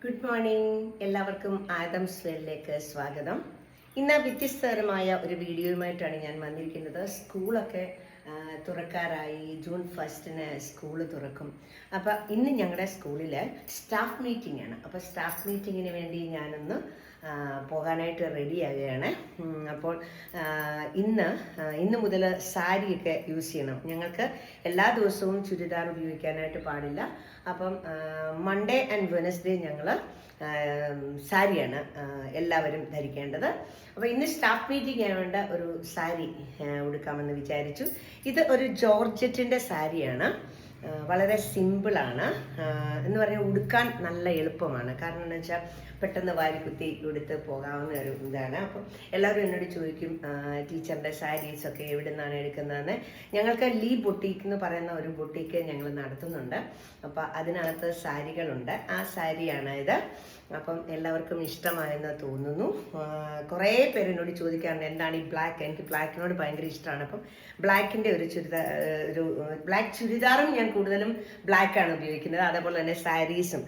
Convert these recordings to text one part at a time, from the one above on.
Good morning. എല്ലാവർക്കും Adams വേൾഡിലേക്ക് സ്വാഗതം. ഇന്ന് വ്യത്യസ്തകരമായ ഒരു വീഡിയോയുമായിട്ടാണ് ഞാൻ വന്നിരിക്കുന്നത്. സ്കൂളൊക്കെ തുറക്കാറായി. ജൂൺ 1 സ്കൂൾ തുറക്കും. അപ്പോൾ ഇന്ന് ഞങ്ങളുടെ സ്കൂളിൽ സ്റ്റാഫ് മീറ്റിംഗ് ആണ്. അപ്പോൾ സ്റ്റാഫ് മീറ്റിങ്ങിന് വേണ്ടി ഞാനൊന്ന് പോകാനായിട്ട് റെഡിയാകുകയാണ്. അപ്പോൾ ഇന്ന് മുതൽ സാരിയൊക്കെ യൂസ് ചെയ്യണം. ഞങ്ങൾക്ക് എല്ലാ ദിവസവും ചുരിദാർ ഉപയോഗിക്കാനായിട്ട് പാടില്ല. അപ്പം മൺഡേ ആൻഡ് വെനസ്ഡേ ഞങ്ങൾ സാരിയാണ് എല്ലാവരും ധരിക്കേണ്ടത്. അപ്പോൾ ഇന്ന് സ്റ്റാഫ് മീറ്റിംഗ് ആയതുകൊണ്ട് ഒരു സാരി ഉടുക്കാമെന്ന് വിചാരിച്ചു. ഇത് ഒരു ജോർജറ്റിൻ്റെ സാരിയാണ്. വളരെ സിമ്പിളാണ് എന്ന് പറഞ്ഞാൽ ഉടുക്കാൻ നല്ല എളുപ്പമാണ്. കാരണം എന്ന് വെച്ചാൽ പെട്ടെന്ന് വാരിക്കുത്തി ഉടുത്ത് പോകാവുന്ന ഒരു ഇതാണ്. അപ്പം എല്ലാവരും എന്നോട് ചോദിക്കും, ടീച്ചറിൻ്റെ സാരീസൊക്കെ എവിടെ നിന്നാണ് എടുക്കുന്നതെന്ന്. ഞങ്ങൾക്ക് ലീ ബൊട്ടീക്ക് എന്ന് പറയുന്ന ഒരു ബൊട്ടീക്ക് ഞങ്ങൾ നടത്തുന്നുണ്ട്. അപ്പം അതിനകത്ത് സാരികളുണ്ട്. ആ സാരിയാണ് ഇത്. അപ്പം എല്ലാവർക്കും ഇഷ്ടമായെന്ന് തോന്നുന്നു. കുറേ പേര് എന്നോട് ചോദിക്കാറുണ്ട് എന്താണ് ഈ ബ്ലാക്ക്. എനിക്ക് ബ്ലാക്കിനോട് ഭയങ്കര ഇഷ്ടമാണ്. അപ്പം ബ്ലാക്കിൻ്റെ ഒരു ബ്ലാക്ക് ചുരിദാറും ഞാൻ കൂടുതലും ബ്ലാക്കാണ് ഉപയോഗിക്കുന്നത്. അതേപോലെ തന്നെ സാരീസും.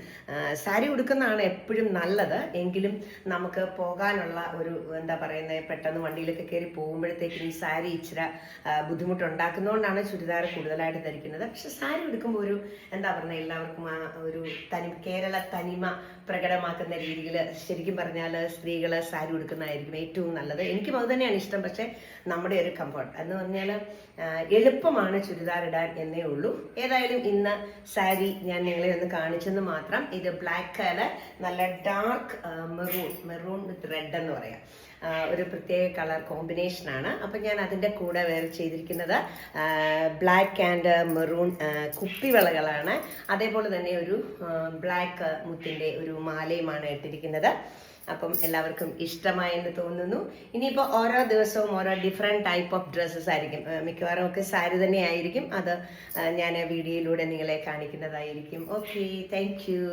സാരി ഉടുക്കുന്നതാണ് എപ്പോഴും നല്ലത്. എങ്കിലും നമുക്ക് പോകാനുള്ള ഒരു എന്താ പറയുന്നത്, പെട്ടെന്ന് വണ്ടിയിലൊക്കെ കയറി പോകുമ്പോഴത്തേക്കും ഈ സാരി ഇച്ചിരി ബുദ്ധിമുട്ടുണ്ടാക്കുന്നതുകൊണ്ടാണ് ചുരിദാർ കൂടുതലായിട്ട് ധരിക്കുന്നത്. പക്ഷെ സാരി ഉടുക്കുമ്പോൾ ഒരു എന്താ പറയുക, എല്ലാവർക്കും ആ ഒരു കേരള തനിമ പ്രകടമാക്കുന്ന രീതിയിൽ ശരിക്കും പറഞ്ഞാൽ സ്ത്രീകൾ സാരി ഉടുക്കുന്നതായിരിക്കും ഏറ്റവും നല്ലത്. എനിക്കും അത് തന്നെയാണ് ഇഷ്ടം. പക്ഷെ നമ്മുടെ ഒരു കംഫർട്ട് എന്ന് പറഞ്ഞാൽ എളുപ്പമാണ് ചുരിദാർ ഇടാൻ എന്നേ ഉള്ളൂ. ഏതായാലും ഇന്ന് സാരി ഞാൻ നിങ്ങളെ ഒന്ന് കാണിച്ചെന്ന് മാത്രം. ഇത് ബ്ലാക്ക് കളർ, നല്ല ഡാർക്ക് മെറൂൺ വിത്ത് റെഡ് എന്ന് പറയാം. ഒരു പ്രത്യേക കളർ കോമ്പിനേഷനാണ്. അപ്പം ഞാൻ അതിൻ്റെ കൂടെ വേറെ ചെയ്തിരിക്കുന്നത് ബ്ലാക്ക് ആൻഡ് മെറൂൺ കുപ്പിവളകളാണ്. അതേപോലെ തന്നെ ഒരു ബ്ലാക്ക് മുത്തിൻ്റെ ഒരു മാലയുമാണ് ഇട്ടിരിക്കുന്നത്. അപ്പം എല്ലാവർക്കും ഇഷ്ടമായെന്ന് തോന്നുന്നു. ഇനിയിപ്പോൾ ഓരോ ദിവസവും ഓരോ ഡിഫറെൻറ്റ് ടൈപ്പ് ഓഫ് ഡ്രസ്സസ് ആയിരിക്കും. മിക്കവാറും ഒക്കെ സാരി തന്നെ ആയിരിക്കും. അത് ഞാൻ വീഡിയോയിലൂടെ നിങ്ങളെ കാണിക്കുന്നതായിരിക്കും. Okay, thank you.